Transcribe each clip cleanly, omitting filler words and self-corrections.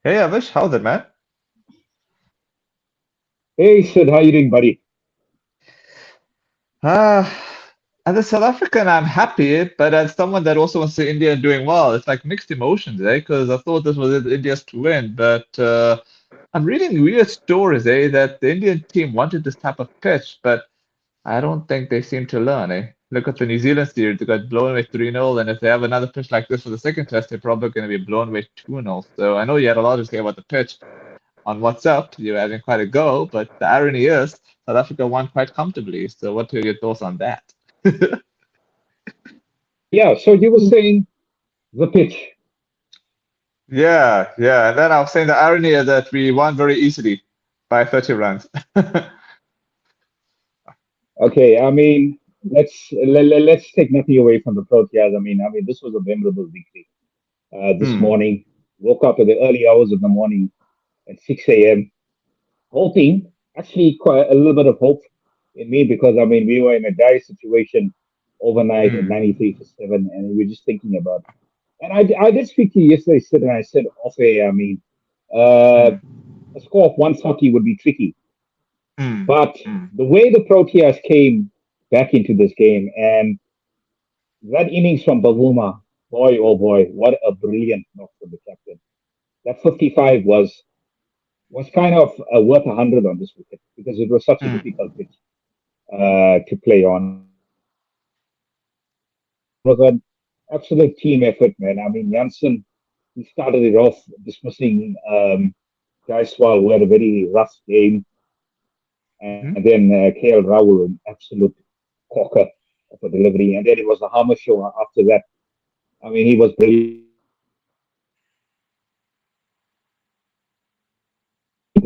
Hey Avish, how's it, man? Hey Sid, how you doing, buddy? Uh, as a South African, I'm happy, but as someone that also wants to see India doing well, it's like mixed emotions, eh? Because I thought this was India's to win, but I'm reading weird stories, eh? That the Indian team wanted this type of pitch, but I don't think they seem to learn, eh? Look at the New Zealand series, they got blown away 3-0, and if they have another pitch like this for the second test, they're probably going to be blown away 2-0. So I know you had a lot to say about the pitch on WhatsApp. You're having quite a go, but the irony is South Africa won quite comfortably. So what are your thoughts on that? Yeah, so you were saying the pitch. Yeah, yeah. And then I was saying the irony is that we won very easily by 30 runs. Okay, I mean, let's take nothing away from the Proteas. I mean, this was a memorable victory. This Hmm. morning, woke up at the early hours of the morning at 6 a.m. hoping, actually, quite a little bit of hope in me because I mean, we were in a dire situation overnight at Hmm. 93 for seven, and we were just thinking about. And I did speak to you yesterday, Sid, and I said off air. I mean, uh, Hmm. a score of 140 would be tricky. Hmm. But Hmm. the way the Proteas came back into this game and that innings from Bavuma, boy, oh boy, what a brilliant knock from the captain. That 55 was kind of worth 100 on this wicket because it was such a Hmm. difficult pitch to play on. It was an absolute team effort, man. I mean, Janssen, he started it off dismissing Jaiswal, who had a very rough game, and Hmm. then KL Rahul, an absolute corker of a delivery. And then it was the Hammer show after that. I mean, he was brilliant.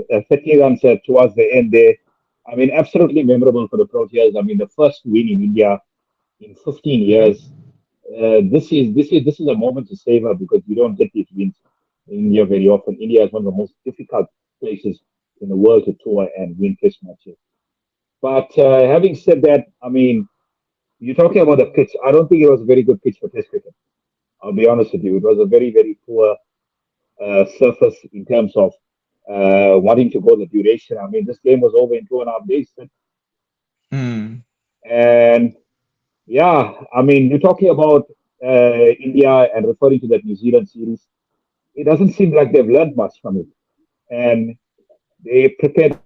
And 30 runs towards the end there. I mean, absolutely memorable for the Proteas. I mean, the first win in India in 15 Hmm. years. This is a moment to savor because you don't get these wins in India very often. India is one of the most difficult places in the world to tour and win test matches. But having said that, I mean, you're talking about the pitch. I don't think it was a very good pitch for test cricket. I'll be honest with you. It was a very, very poor surface in terms of wanting to go the duration. I mean, this game was over in 2.5 days. Hmm. And yeah, I mean, you're talking about India and referring to that New Zealand series. It doesn't seem like they've learned much from it. And they prepared.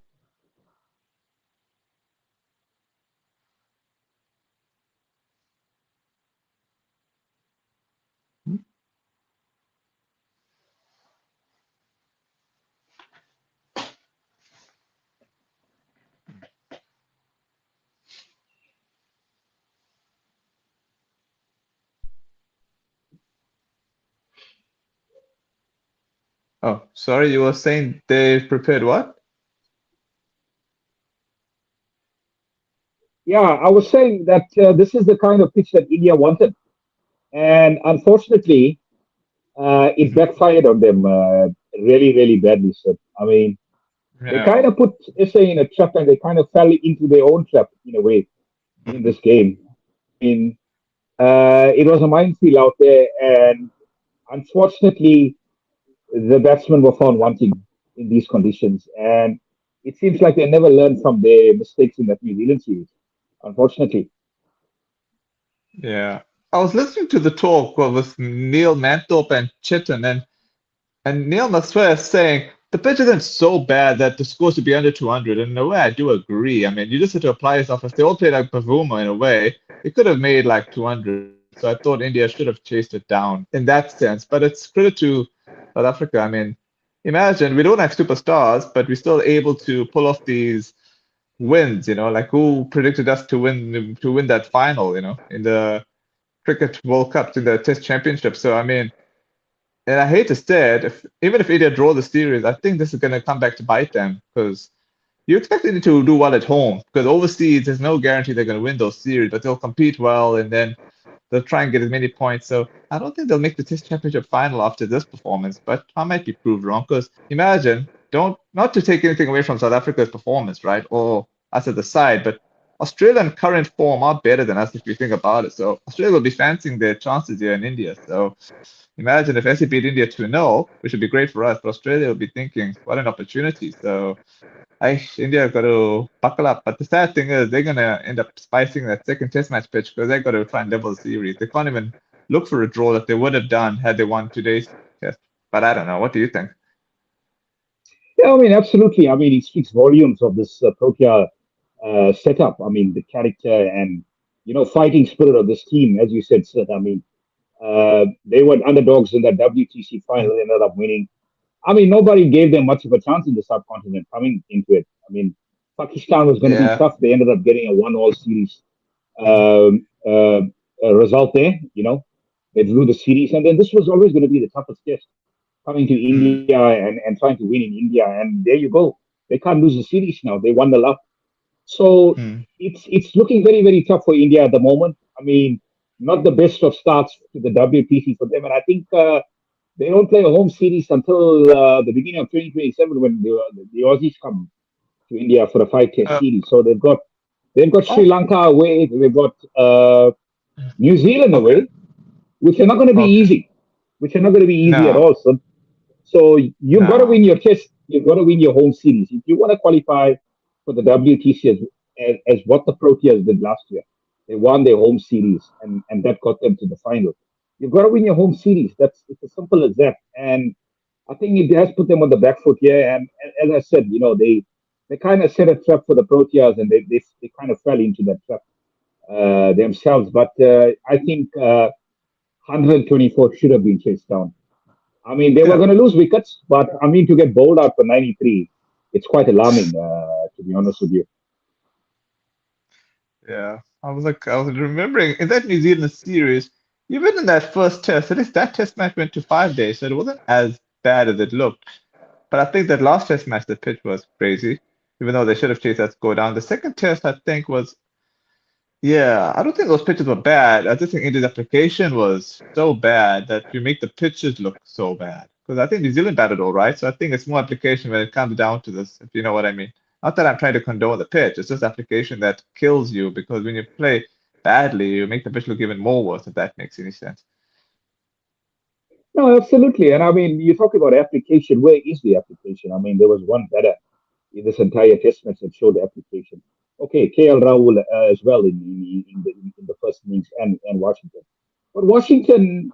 Oh, sorry, you were saying they prepared what? Yeah, I was saying that this is the kind of pitch that India wanted. And unfortunately, it Hmm. backfired on them really, really badly. So, I mean, they kind Yeah. of put SA in a trap and they kind of fell into their own trap in a way in this game. In It was a minefield out there, and unfortunately, the batsmen were found wanting in these conditions. And it seems like they never learned from their mistakes in that New Zealand series, unfortunately. Yeah. I was listening to the talk with Neil Manthorpe and Chitten, and Neil Maswell is saying the pitch isn't so bad that the score should be under 200. And in a way, I do agree. I mean, you just have to apply yourself. If they all played like Pavuma in a way, it could have made like 200. So I thought India should have chased it down in that sense. But it's credit to South Africa. I mean, imagine we don't have superstars, but we're still able to pull off these wins. Like who predicted us to win that final? In the Cricket World Cup, in the Test Championship. So I mean. And I hate to say it, even if India draw the series, I think this is going to come back to bite them because you expect India to do well at home because overseas, there's no guarantee they're going to win those series, but they'll compete well and then they'll try and get as many points. So I don't think they'll make the Test Championship final after this performance, but I might be proved wrong because imagine, not to take anything away from South Africa's performance, right, or us at the side, but Australian current form are better than us if you think about it. So Australia will be fancying their chances here in India. So imagine if SC beat India 2-0, which would be great for us, but Australia will be thinking, what an opportunity. So India got to buckle up. But the sad thing is they're gonna end up spicing that second test match pitch because they got to try and level the series. They can't even look for a draw that they would have done had they won today's test. But I don't know. What do you think? Yeah, I mean, absolutely. I mean, it speaks volumes of this Protea setup. I mean, the character and fighting spirit of this team, as you said, Sid. I mean, they were underdogs in that WTC final. They ended up winning. I mean, nobody gave them much of a chance in the subcontinent coming into it. I mean, Pakistan was going to be Yeah. tough. They ended up getting a one-all series um, uh, result there. They drew the series, and then this was always going to be the toughest test coming to India Mm, and trying to win in India. And there you go. They can't lose the series now. They won the love. So mm. it's looking very, very tough for India at the moment. I mean, not the best of starts to the WTC for them. And I think they don't play a home series until the beginning of 2027 when the Aussies come to India for a five-test Uh, series. So they've got Sri oh, Lanka away, they've got New Zealand okay. away, which are not going to be Okay. easy, which are not going to be easy at No, all. So you've got to no. win your test. You've got to win your home series if you want to qualify for the WTC as what the Proteas did last year. They won their home series and that got them to the final. You've got to win your home series. It's as simple as that. And I think it has put them on the back foot here. And as I said, they kind of set a trap for the Proteas and they kind of fell into that trap themselves. But I think 124 should have been chased down. I mean, they were Yeah, going to lose wickets, but I mean, to get bowled out for 93, it's quite alarming, to be honest with you. yeah. I was remembering in that New Zealand series, even in that first test, at least that test match went to 5 days, so it wasn't as bad as it looked. But I think that last test match, the pitch was crazy, even though they should have chased that score down. The second test, I think, was, yeah, I don't think those pitches were bad. I just think India's application was so bad that you make the pitches look so bad. Because I think New Zealand batted all right, so I think it's more application when it comes down to this, if you know what I mean. Not that I'm trying to condone the pitch, it's just application that kills you because when you play badly, you make the pitch look even more worse, if that makes any sense. No, absolutely. And I mean, you talk about application. Where is the application? I mean, there was one better in this entire test match that showed the application. Okay, KL Rahul as well in the first innings and Washington. But Washington,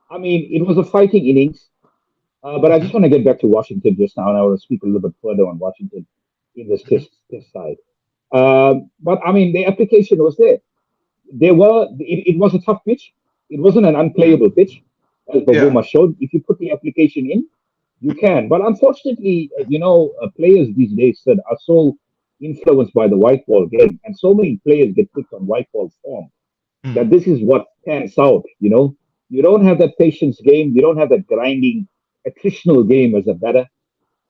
I mean, it was a fighting innings. But I Hmm. just want to get back to Washington just now, and I want to speak a little bit further on Washington in this test side. But I mean, the application was there. It was a tough pitch. It wasn't an Hmm. unplayable pitch, as Yeah. Bavuma showed. If you put the application in, you can. But unfortunately, players these days that are so influenced by the white ball game, and so many players get picked on white ball form Hmm. that this is what pans out. You don't have that patience game. You don't have that grinding, attritional game as a batter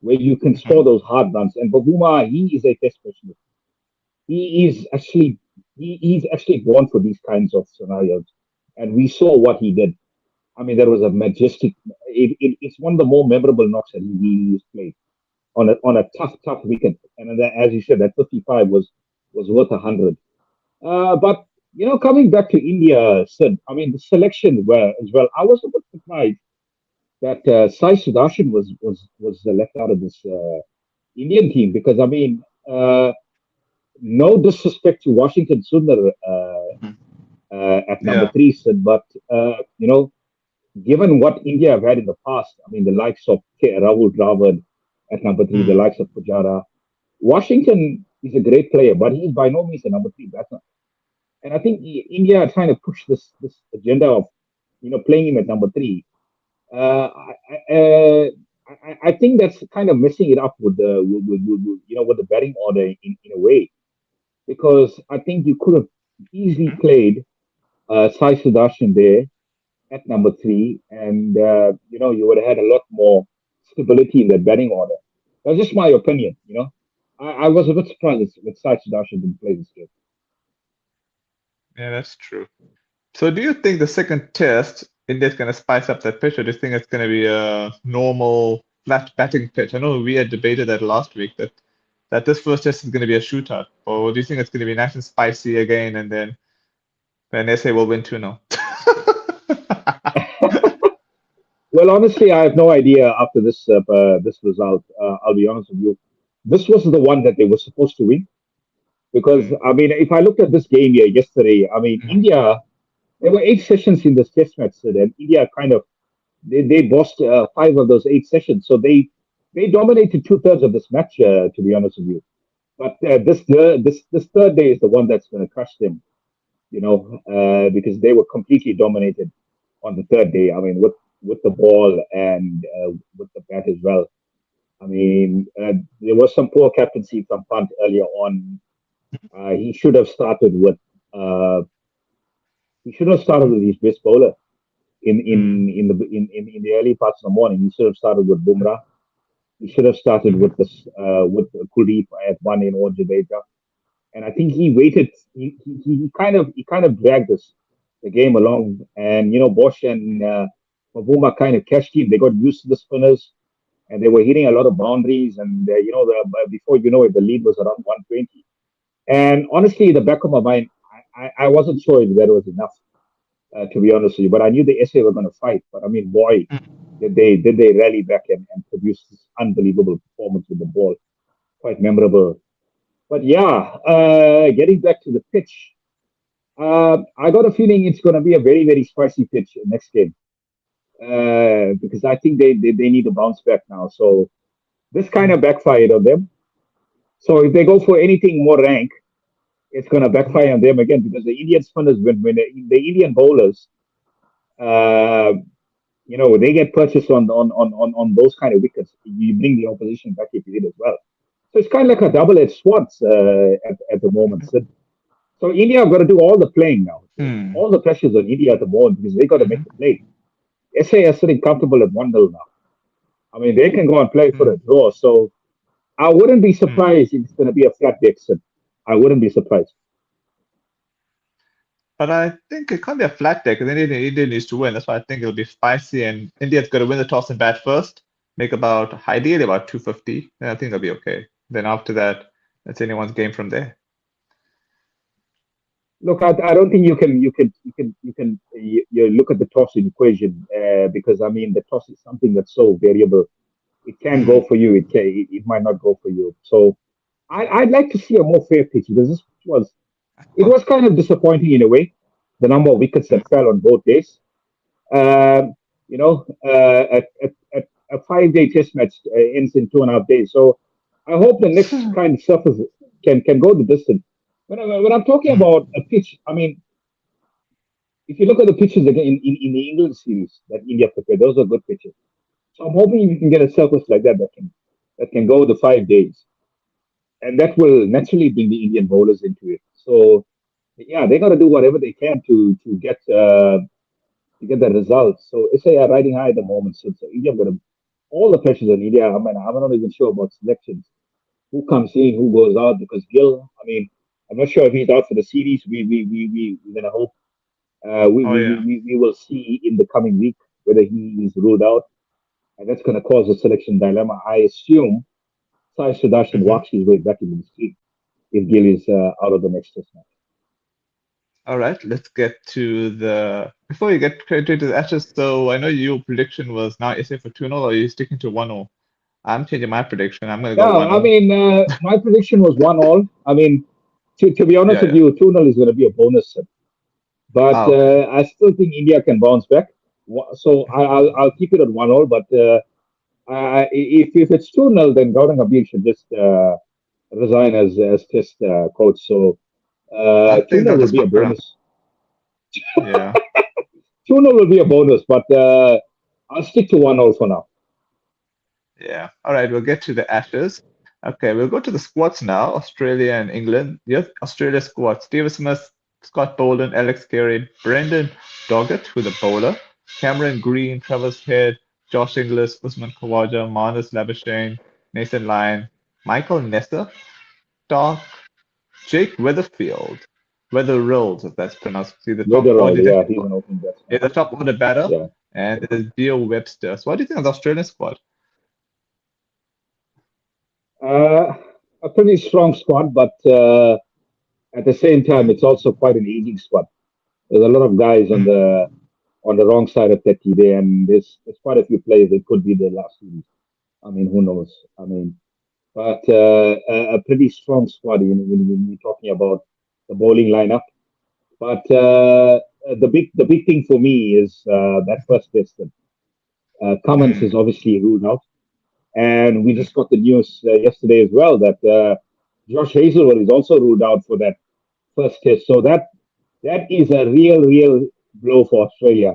where you can Hmm. score those hard runs. And Bavuma, he is a test specialist. He is actually he's actually born for these kinds of scenarios, and we saw what he did. I mean, that was a majestic. It's one of the more memorable knocks that he's played on a tough wicket. And then, as you said, that 55 was worth 100. But coming back to India, Sid, I mean, the selection were as well. I was a bit surprised that Sai Sudarshan was left out of this Indian team because I mean, no disrespect to Washington Sundar Hmm. at number Yeah. three, Sid, but given what India have had in the past, I mean, the likes of Rahul Dravid at number three, the Hmm. likes of Pujara, Washington is a great player, but he's by no means a number three batsman. And I think India are trying to push this agenda of playing him at number three. Uh, I, I, uh, I think that's kind of messing it up with the with the batting order in a way because I think you could have easily played Sai Sudarshan there at number three, and you would have had a lot more stability in that batting order. That's just my opinion. I was a bit surprised that Sai Sudarshan didn't play this game. Yeah, that's true. So do you think the second test, India's going to spice up that pitch, or do you think it's going to be a normal flat batting pitch? I know we had debated that last week that that this first test is going to be a shootout, or do you think it's going to be nice and spicy again, and then SA will win 2-0? Well, honestly, I have no idea after this result. I'll be honest with you. This was the one that they were supposed to win because Mm, I mean, if I looked at this game here yesterday, I mean, mm, India. There were 8 sessions in this test match, Sid, and India kind of they lost 5 of those 8 sessions, so they dominated 2/3 of this match. To be honest with you, but this third day is the one that's going to crush them. Because they were completely dominated on the third day. I mean, with the ball and with the bat as well. I mean, there was some poor captaincy from Pant earlier on. He should have started with uh, his best bowler mm, in the early parts of the morning. He should have started with Bumrah. He should have started mhm, with Kuldeep at one in or Jadeja. And I think he waited. He kind of dragged the game along, and Bosch and Mavuma kind of cashed in. They got used to the spinners, and they were hitting a lot of boundaries. And before you know it, the lead was around 120. And honestly, in the back of my mind, I wasn't sure if that was enough, to be honest with you. But I knew the SA were going to fight. But I mean, boy, did they rally back and produce this unbelievable performance with the ball, quite memorable. But yeah, getting back to the pitch, I got a feeling it's going to be a very, very spicy pitch next game, because I think they need to bounce back now. So this kind mm, of backfired on them. So if they go for anything more rank, it's going to mhm, backfire on them again because the Indian spinners, when the Indian bowlers, uh, they get purchased on those kind of wickets. You bring the opposition back if you did as well. So it's kind of like a double-edged sword at the moment. So India have got to do all the playing now. mm, All the pressures on India at the moment because they got to make mhm, the play. SA are sitting comfortable at 1-0 now. I mean, they can go and play for a mm, draw. So I wouldn't be mm. surprised if it's going to be a flat Dixon. I wouldn't be surprised. But I think it can't be a flat deck because India needs to win. That's why I think it'll be spicy, and India's got to win the toss and bat first, make ideally about 250. Then I think they'll be okay. Then after that, it's anyone's game from there. Look, I don't think you look at the toss equation because I mean the toss is something that's so variable. It can go Mm, for you. It might not go for you. So I'd like to see a more fair pitch because this was of it was course. kind of disappointing in a way. The number of wickets Mm, that fell on both days. Um, a 5-day test match ends in 2.5 days. So I hope the next kind of surface can go the distance. When I'm talking mm, about a pitch, I mean, if you look at the pitches again in the England series that India prepared, those are good pitches. So I'm hoping we can get a surface like that can go the 5 days, and that will naturally bring the Indian bowlers into it. So yeah, they got to do whatever they can to get the results. So SA are riding high at the moment. So India got all the pressures on India. I mean, I'm not even sure about selections. Who comes in, who goes out? Because Gill, I mean, I'm not sure if he's out for the series. We're gonna hope. oh yeah. We will see in the coming week whether he is ruled out, and that's going to cause a selection dilemma. I assume Sai Sudarshan Hmm. walks his way back into the team if Gill is out of the next test match. All right, let's get to the before you get to the Ashes. So I know your prediction was now SA for 2-0, or are you sticking to 1-0? I'm changing my prediction. I'm gonna go Yeah, I 1-0. mean, my prediction was 1-all. I mean, to be honest Yeah, with yeah. you, 2-0 is going to be a bonus set. But Ah, okay. I still think India can bounce back. So I'll keep it at 1-all. But if it's 2-0, then Gautam Gambhir should just resign as test coach. So I think 2-0 they'll will just be a fire him. bonus. Yeah. 2-0 will be a bonus, but I'll stick to 1-all for now. Yeah. All right, we'll get to the Ashes. Okay, we'll go to the squads now. Australia and England. Yes, Australia squad. Steve Smith, Scott Boland, Alex Carey, Brendan Doggett, who's a bowler, Cameron Green, Travis Head, Josh Inglis, Usman Khawaja, Marnus Labuschagne, Nathan Lyon, Michael Nessa, Doc, Jake Weatherfield, Weatherills, if that's pronounced. See the top Weatherall, order, yeah, he's an opening batsman. the top order batter, Yeah. and there's Dio Webster. So what do you think of the Australian squad? Uh, a pretty strong squad, but at the same time, Mm, it's also quite an aging squad. There's a lot of guys mm, on the wrong side of 30 there, and there's quite a few players that could be their last series. I mean, who knows? I mean, but a pretty strong squad when you're talking about the bowling lineup. But the big thing for me is that first test. Cummins is mm, obviously ruled out, and we just got the news yesterday as well that Josh Hazelwood is also ruled out for that first test. So that is a real blow for Australia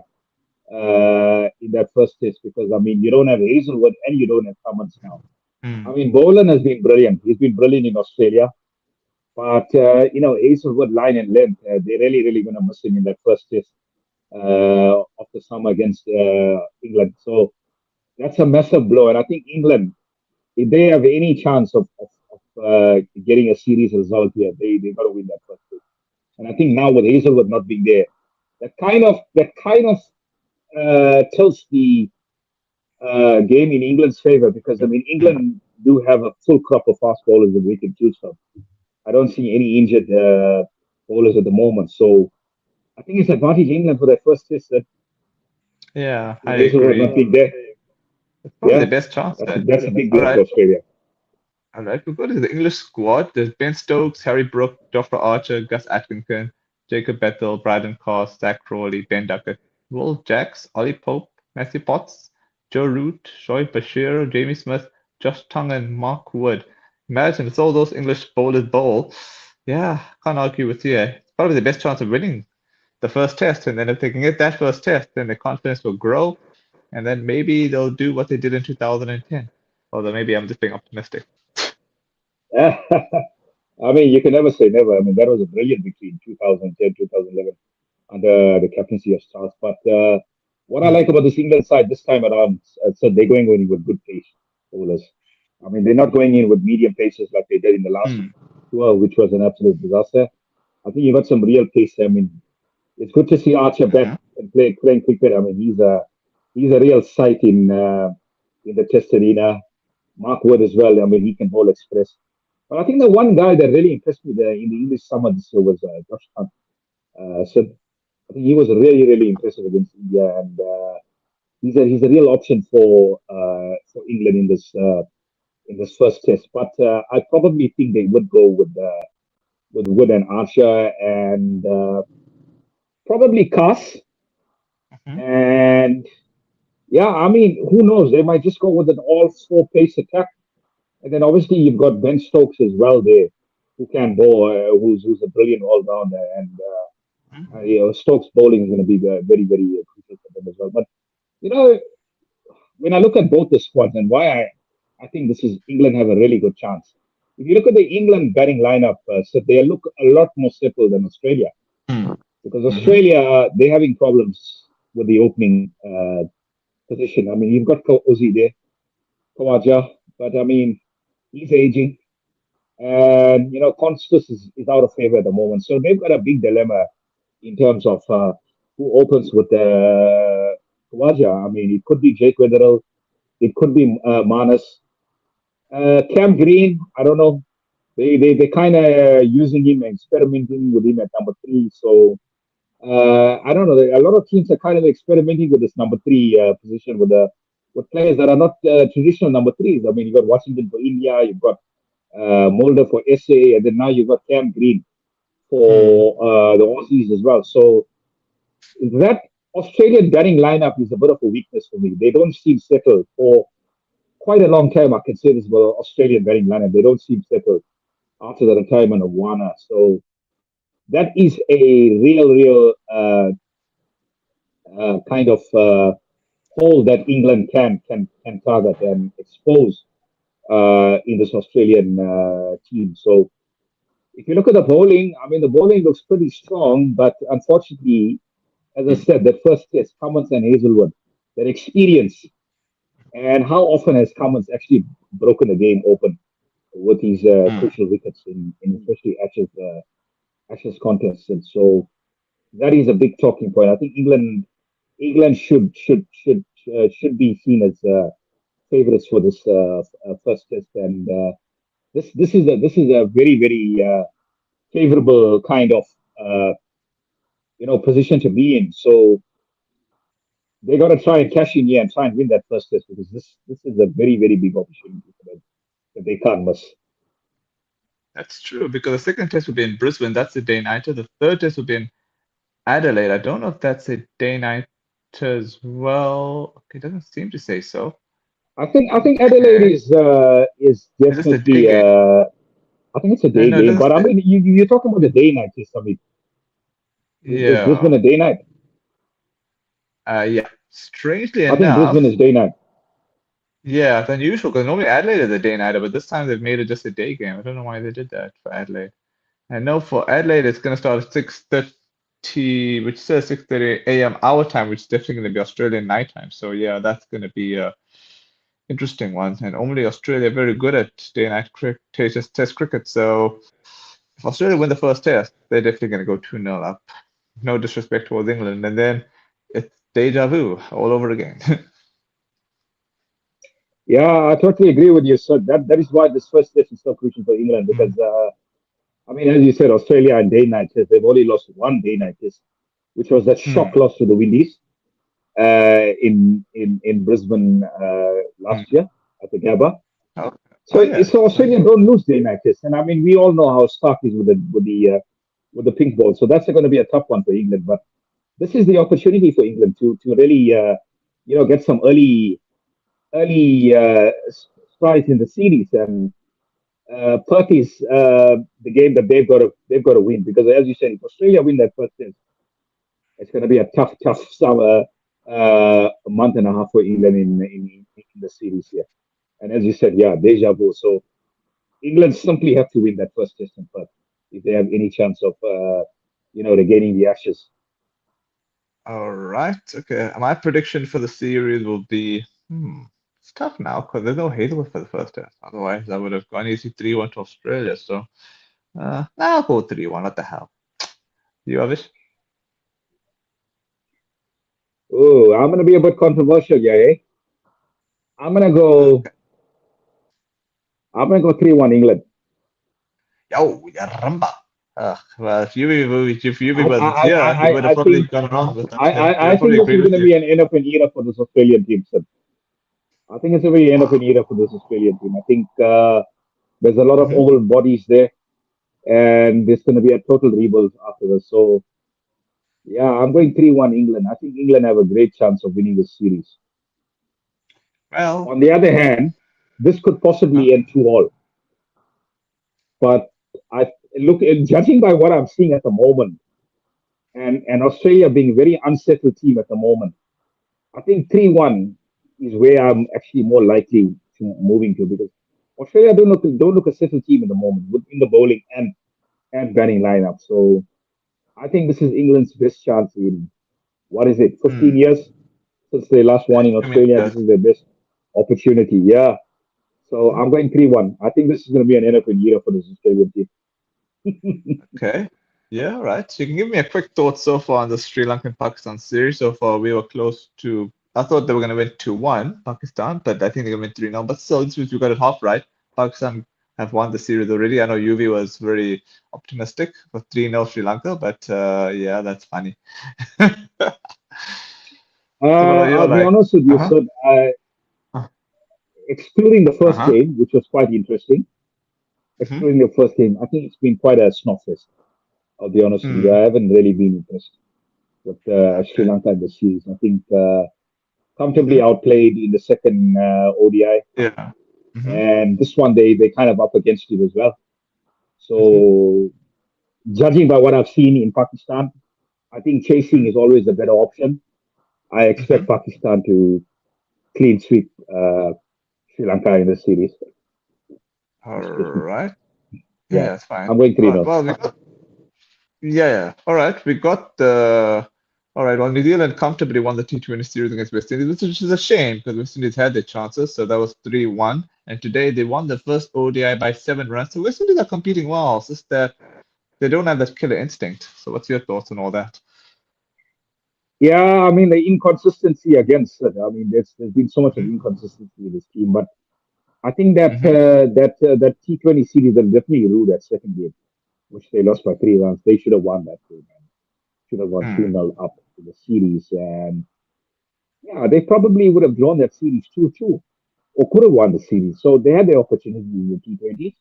in that first test because I mean you don't have Hazelwood and you don't have Cummins now. I mm. mean Boland has been brilliant. He's been brilliant in Australia, but Hazelwood line and length, they're really going to miss him in that first test of the summer against England. So that's a massive blow, and I think England, if they have any chance of getting a series result here, they got to win that first test. And I think now with Hazelwood not being there, that kind of tilts the game in England's favor because I mean Mm. England do have a full crop of fast bowlers that we can choose from. I don't see any injured bowlers at the moment, so I think it's advantage England for their first test that Yeah, I with Hazelwood not agree. being there. It's probably the Yeah, best chance that's a, then. that's a big All blow for right. Australia. All right, we'll go to the English squad. There's Ben Stokes, Harry Brook, Jofra Archer, Gus Atkinson, Jacob Bethel, Braden Cost, Zach Crawley, Ben Duckett, Will Jacks, Ollie Pope, Matthew Potts, Joe Root, Shoaib Bashir, Jamie Smith, Josh Tongue, and Mark Wood. Imagine it's all those English bowlers bowl. Yeah, can't argue with you. It's probably the best chance of winning the first test, and then if they can get that first test, then their confidence will grow, and then maybe they'll do what they did in 2010. Although maybe I'm just being optimistic. I mean, you can never say never. I mean, that was a brilliant victory in 2010, 2011 under the captaincy of Stars. But what I like Hmm. about this England side this time around, so they're going in with good pace bowlers. I mean, they're not going in with medium paces like they did in the last Hmm. tour, which was an absolute disaster. I think you got some real pace. I mean, it's good to see Archer back Hmm. and playing cricket. I mean, he's a real sight in the Test arena. Mark Wood as well. I mean, he can bowl express. But I think the one guy that really impressed me there in the English summer this year was Josh Hunt. So I think he was really impressive against India, and he's a real option for England in this first test. But I probably think they would go with Wood and Archer and probably Cass. Hmm. And yeah, I mean, who knows? They might just go with an all four pace attack. And then obviously you've got Ben Stokes as well there, who can bowl, who's a brilliant all rounder, and Stokes bowling is going to be very crucial for them as well. But you know, when I look at both the squads and why I think this is England have a really good chance. If you look at the England batting lineup, so they look a lot more simple than Australia Hmm. because Hmm. Australia they're having problems with the opening position. I mean, you've got Ozzy there, Kawaja, but I mean he's aging. And Constus is out of favor at the moment. So they've got a big dilemma in terms of who opens with Kawaja. I mean, it could be Jake Wetherell, it could be Manas, Cam Green. I don't know. They kind of using him, experimenting with him at number three. So I don't know. A lot of teams are kind of experimenting with this number three position with players that are not traditional number threes. I mean, you got Washington for India, you've got Mulder for SA, and then now you've got Cam Green Hmm. for the Aussies as well. So that Australian batting lineup is a bit of a weakness for me. They don't seem settled for quite a long time. I can say this about Australian batting lineup. They don't seem settled after the retirement of Warner. So that is a real kind of hole that England can target and expose in this Australian team. So if you look at the bowling, I mean, the bowling looks pretty strong, but unfortunately, as I said, that first test, Cummins and Hazelwood, their experience, and how often has Cummins actually broken the game open with these Hmm. crucial wickets in especially Ashes contests, and so that is a big talking point. I think England should be seen as favorites for this first test, and this is a very favorable kind of uh, position to be in. So they got to try and cash in here and try and win that first test because this is a very big opportunity for them that they can't miss. That's true because the second test will be in Brisbane. That's the day nighter. The third test will be in Adelaide. I don't know if that's a day night as well. Okay, it doesn't seem to say so. I think Adelaide Okay. is Is this a day definitely game? I think it's a day No, it game, doesn't but I say. mean you're talking about the day night test. I mean, is Brisbane Yeah. a day night? Yeah. Strangely I think Brisbane enough, is day night. yeah, it's unusual because normally Adelaide is a day nighter, but this time they've made it just a day game. I don't know why they did that for Adelaide. I know for Adelaide it's gonna start at 6:30, which says 6:30 a.m. our time, which is definitely gonna be Australian night time. So yeah, that's gonna be a interesting one. And only Australia are very good at day night test cricket. So if Australia win the first test, they're definitely gonna go 2-0 up. No disrespect towards England, and then it's deja vu all over again. Yeah, I totally agree with you. So that is why this first test is so crucial for England because I mean, as you said, Australia and day night test, they've only lost one day night test, which was that shock Mm, loss to the Windies in Brisbane last mm. year at the Gabba. Oh, So oh yeah. so I Australia don't lose day night test, and I mean we all know how Stark is with the pink ball. So that's going to be a tough one for England. But this is the opportunity for England to really get some early strides in the series. And Perth is the game that they've got to win because, as you said, if Australia win that first test, it's going to be a tough summer, a month and a half for England in the series here. And as you said, yeah, deja vu. So England simply have to win that first test in Perth if they have any chance of regaining the Ashes. All right. Okay. My prediction for the series will be it's tough now because there's no Hazelwood for the first test. Otherwise, I would have gone easy 3-1 to Australia. So I'll go 3-1. What the hell? You, Avish? Oh, I'm going to be a bit controversial, yeah. Eh? I'm going to go. Okay. I'm going to go 3-1 England. Yo, Yaramba. Well, if UV I I wasn't I here, he would I have I probably think gone wrong with I, that. He I would I have think probably this is agreed going with to you. be an end of an era for this Australian team, sir. I think it's a very end of an era for this Australian team. I think there's a lot of Hmm. old bodies there, and there's going to be a total rebuild after this. So yeah, I'm going 3-1 England. I think England have a great chance of winning this series. Well, On the other hand, this could huh? possibly end 2-all. But I judging by what I'm seeing at the moment, and Australia being a very unsettled team at the moment, I think 3-1 is where I'm actually more likely to moving to because Australia don't look a settled team at the moment in the bowling and batting lineup. So I think this is England's best chance in what is it, 15 Hmm. years since they last won in I mean, Australia. This is their best opportunity. Yeah. So I'm going 3-1. I think this is going to be an end of a year for this Australian team. okay. Yeah, all right. So you can give me a quick thought so far on the Sri Lankan Pakistan series. So far, we were close to. I thought they were going to win 2-1, Pakistan, but I think they're going to win 3 now. But still, this was you got it half right. Pakistan have won the series already. I know UV was very optimistic for 3-0 Sri Lanka, but yeah, that's funny. So what are you I'll be like? honest with you, Uh-huh. sir. Excluding the first Uh-huh. game, which was quite interesting, Mm-hmm. excluding the first game, I think it's been quite a snowfest. I'll be honest with you. I Mm. haven't really been impressed with Sri Okay. Lanka in the series. I think Mm-hmm. comfortably outplayed in the second ODI, Yeah. Mm-hmm. and this one they kind of up against it as well. Mm-hmm. So judging by what I've seen in Pakistan, I think chasing is always a better option. I Mm-hmm. expect Pakistan to clean sweep Sri Lanka in the series. All That's just me. right. Yeah, Yeah, that's fine. I'm going All 3 right. 0. Well, yeah, yeah. All right. We got the. All right. Well, New Zealand comfortably won the T20 series against West Indies, which is a shame because West Indies had their chances. So that was 3-1. And today they won the first ODI by 7 runs. So West Indies are competing well. It's just that they don't have that killer instinct. So what's your thoughts on all that? Yeah, I mean the inconsistency against. I mean, there's been so much of inconsistency with this team, but I think Mm-hmm. that T20 series will definitely rule that second game, which they lost by 3 runs. They should have won that game, man. Should have won 2 Mm. nil up in the series. And yeah, they probably would have drawn that series 2-2 or could have won the series. So they had their opportunity in the T20s.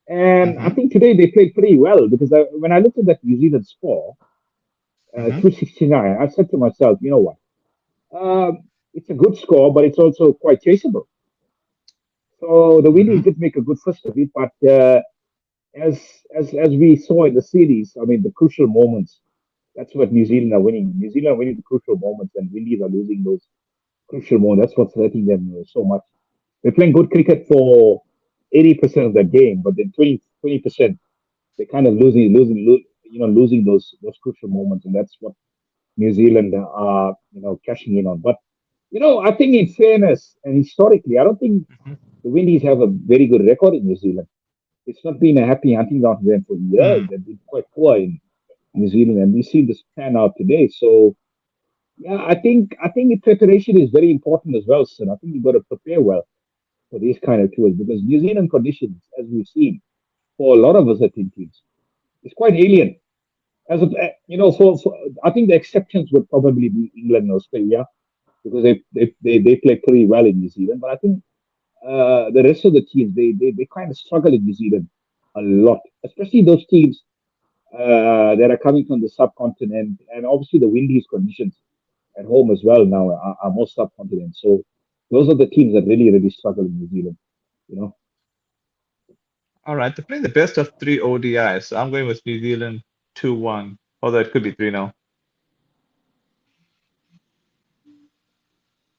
And I Mm-hmm. think today they played pretty well because when I looked at that New Zealand score, Mm-hmm. 269, I said to myself, you know what? It's a good score, but it's also quite chaseable. So the Mm-hmm. Windies did make a good first of it, but as as we saw in the series, I mean, the crucial moments. That's what New Zealand are winning. New Zealand are winning the crucial moments, and Windies are losing those crucial moments. That's what's hurting them so much. They're playing good cricket for 80% of that game, but then 20% they're kind of losing those crucial moments, and that's what New Zealand are cashing in on. But I think in fairness and historically, I don't think the Windies have a very good record in New Zealand. It's not been a happy hunting ground for them for years. Mm-hmm. They've been quite poor in New Zealand, and we see this pan out today. So yeah, I think preparation is very important as well, son. I think you've got to prepare well for these kind of tours because New Zealand conditions, as we've seen, for a lot of us I think teams, is quite alien. As of, for I think the exceptions would probably be England and Australia because they play pretty well in New Zealand. But I think the rest of the teams they kind of struggle in New Zealand a lot, especially those teams that are coming from the subcontinent, and obviously the windies conditions at home as well now are more subcontinent. So those are the teams that really struggle in New Zealand. You know, All right, they're playing the best of three ODIs, so I'm going with New Zealand 2-1, although it could be 3-0.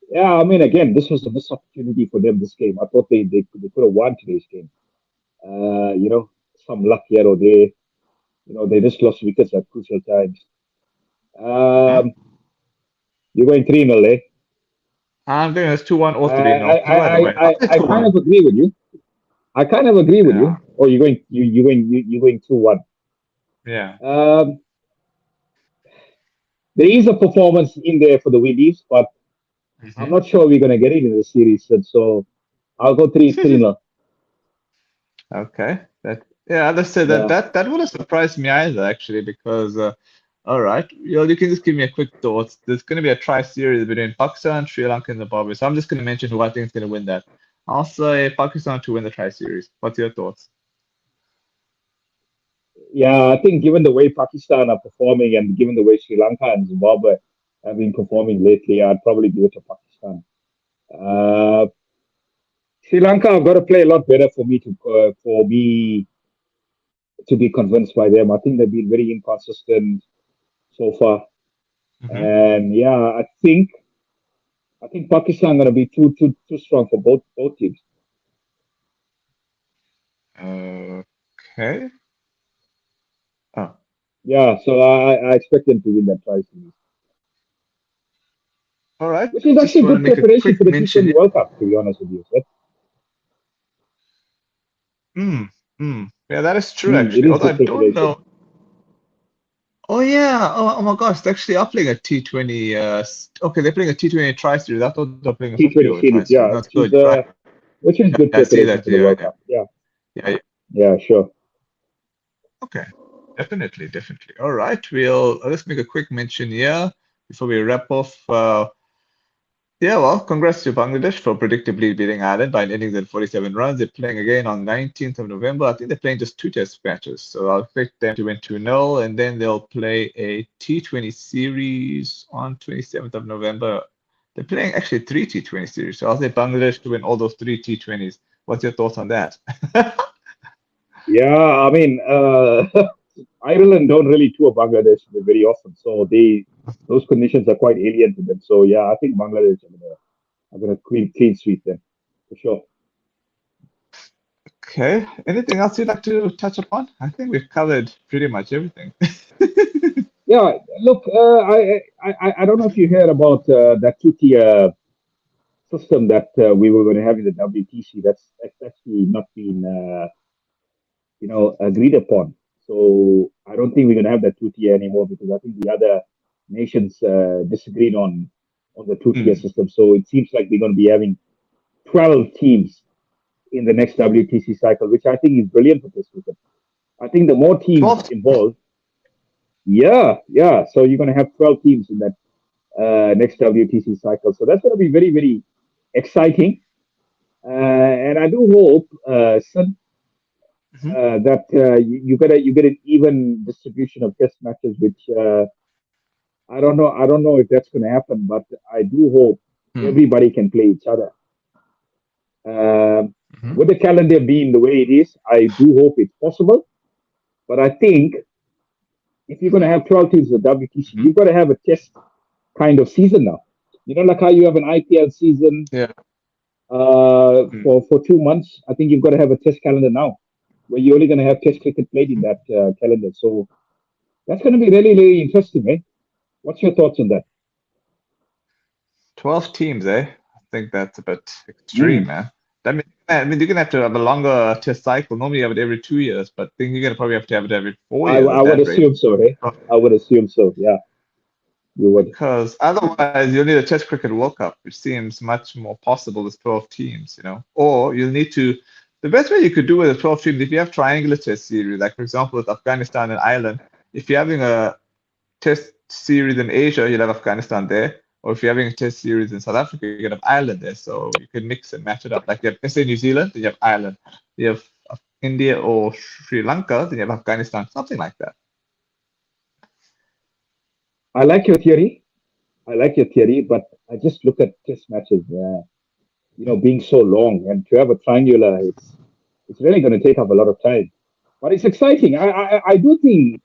yeah. I mean, again, this was a missed opportunity for them. This game, I thought they could have won today's game. Some luck here or there. They just lost wickets at crucial times. Mm-hmm. Um, you're going 3-0, eh? I'm going with 2-1 or I, 3-0. I, Go either I, way. I'll I, say I kind 2-1. of agree with you. I kind of agree with Yeah. you. Or you're going 2-1. Yeah. Um, there is a performance in there for the Windies, but I'm Mm-hmm. not sure we're going to get it in the series. And so I'll go 3 0. Okay. Yeah, let's say that Yeah. that would have surprised me either, actually, because all right, you can just give me a quick thoughts. There's going to be a tri-series between Pakistan, Sri Lanka, and Zimbabwe. So I'm just going to mention who I think is going to win that. I'll say Pakistan to win the tri-series. What's your thoughts? Yeah, I think given the way Pakistan are performing and given the way Sri Lanka and Zimbabwe have been performing lately, I'd probably give it to Pakistan. Uh, Sri Lanka have got to play a lot better for me to be convinced by them. I think they've been very inconsistent so far, Hmm. and yeah, I think Pakistan going to be too strong for both teams. Okay. Oh, Yeah, so I expect them to win that prize series, all right. which is Just actually want to good make a preparation quick for the mention. T20 World Cup. To be honest with you, but, Yeah, that is true, it actually. is Although I good don't preparation. know. Oh yeah. Oh my gosh. They actually are playing a T20. Okay, they're playing a T20 tri-series. I thought they were playing a 50 T20 over series, tri-series. yeah, That's good. You're right. which is good I see preparation that. for the Yeah, World yeah, Cup. Yeah, yeah, yeah. yeah, sure. Okay. Definitely, definitely. All right. Let's make a quick mention here before we wrap off. Yeah, well, congrats to Bangladesh for predictably beating Ireland by an innings and 47 runs. They're playing again on 19th of November. I think they're playing just two test matches. So I'll expect them to win 2-0, and then they'll play a T20 series on 27th of November. They're playing actually three T20 series. So I'll say Bangladesh to win all those three T20s. What's your thoughts on that? Yeah, I mean, Ireland don't really tour Bangladesh very often, so those conditions are quite alien to them. So yeah, I think Bangladesh are gonna clean sweep them for sure. Okay. Anything else you'd like to touch upon? I think we've covered pretty much everything. Yeah, look, I don't know if you heard about that two-tier system that we were going to have in the WTC. That's actually not been agreed upon. So I don't think we're going to have that two-tier anymore because I think the other nations disagreed on the two-tier Hmm. system. So it seems like we're going to be having 12 teams in the next WTC cycle, which I think is brilliant for this cricket. I think the more teams 12. involved, yeah. So you're going to have 12 teams in that next WTC cycle. So that's going to be very, very exciting. And I do hope, son, Mhm. that you get an even distribution of test matches, which I don't know. I don't know if that's going to happen, but I do hope Hmm. everybody can play each other. Um, Mhm. with the calendar being the way it is, I do hope it's possible. But I think if you're going to have 12 teams of WTC, Mhm. you've got to have a test kind of season now. You know, like how you have an IPL season Yeah. Mm. for 2 months. I think you've got to have a test calendar now, where you're only going to have test cricket played in that calendar. So that's going to be really, really interesting, eh? What's your thoughts on that? 12 teams, eh? I think that's a bit extreme, Mm. man. I mean, you're gonna have to have a longer test cycle. Normally, you have it every 2 years, but I think you're gonna probably have to have it every four years I at would that rate. assume so, eh? I would assume so. Yeah, you would. Because otherwise, you'll need a Test Cricket World Cup, which seems much more possible with 12 teams, you know. Or you'll need to. The best way you could do with a 12 teams, if you have triangular Test series, like for example with Afghanistan and Ireland, if you're having a Test series in Asia, you'll have Afghanistan there. Or if you're having a Test series in South Africa, you're gonna have Ireland there. So you can mix and match it up. Like you have, let's say New Zealand, then you have Ireland. You have India or Sri Lanka, then you have Afghanistan, something like that. I like your theory. I like your theory, but I just look at test matches, being so long, and to have a triangular, it's really going to take up a lot of time. But it's exciting. I do think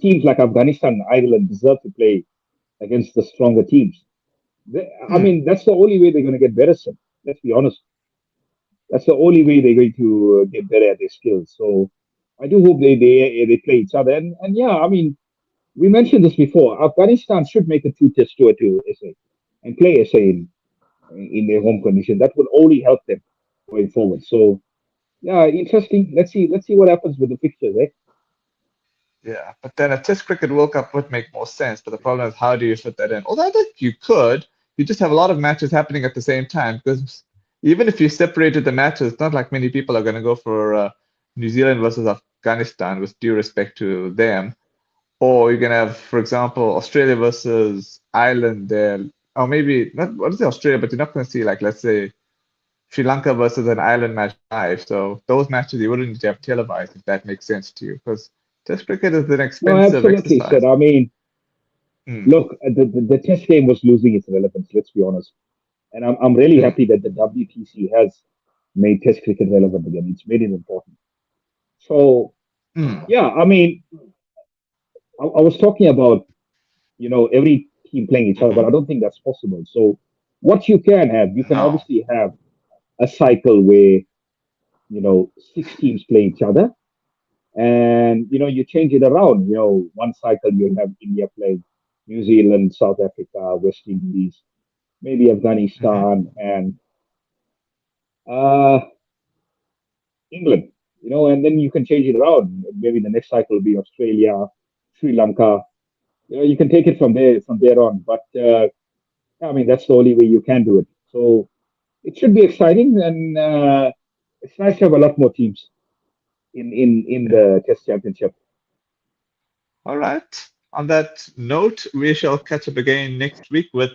teams like Afghanistan and Ireland deserve to play against the stronger teams. I Hmm. mean, that's the only way they're going to get better, son. Let's be honest. That's the only way they're going to get better at their skills. So I do hope they play each other. And yeah, I mean, we mentioned this before. Afghanistan should make a two-test tour to SA and play SA in their home condition. That will only help them going forward. So yeah, interesting. Let's see what happens with the fixtures, eh? Yeah, but then a Test Cricket World Cup would make more sense. But the problem is, how do you fit that in? Although I think you could, you just have a lot of matches happening at the same time. Because even if you separated the matches, it's not like many people are going to go for New Zealand versus Afghanistan, with due respect to them. Or you can have, for example, Australia versus Ireland there. Or maybe, not, what is it, Australia, but you're not going to see, like, let's say, Sri Lanka versus an Ireland match live. So those matches you wouldn't need to have televised if that makes sense to you, because Test cricket is an No, expensive absolutely, said. exercise. I mean, Hmm. look, the test game was losing its relevance. Let's be honest. And I'm really Hmm. happy that the WTC has made Test cricket relevant again. It's made it important. So Hmm. yeah, I mean, I was talking about every team playing each other, but Hmm. I don't think that's possible. So what you can No. obviously have a cycle where 6 teams play each other, and you change it around. One cycle you'll have India playing New Zealand, South Africa, West Indies, maybe Hmm. Afghanistan, and uh, England. And then you can change it around. Maybe the next cycle will be Australia, Sri Lanka. You can take it from there on. But I mean, that's the only way you can do it. So it should be exciting, and it's nice to have a lot more teams in Yeah. the Test Championship. All right. On that note, we shall catch up again next week with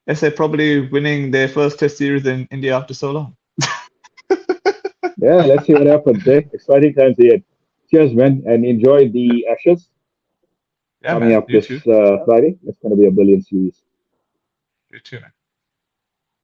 SA probably winning their first Test series in India after so long. Yeah, let's see what happens. Eh? Exciting times ahead. Cheers, man, and enjoy the Ashes Yeah, coming man. up You this too. Friday. It's going to be a brilliant series. You too, man.